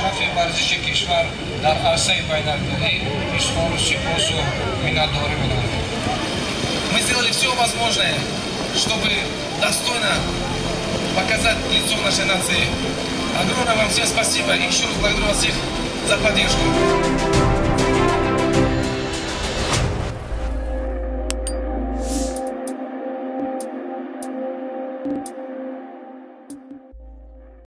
рафи варзиши кишвар дар арсаи байналмилалӣ изҳоручи бозу миннатдорӣ менамоем. Мы сделали все возможное, чтобы достойно показать лицо нашей нации. Огромное вам всем спасибо и еще раз благодарю вас всех за поддержку.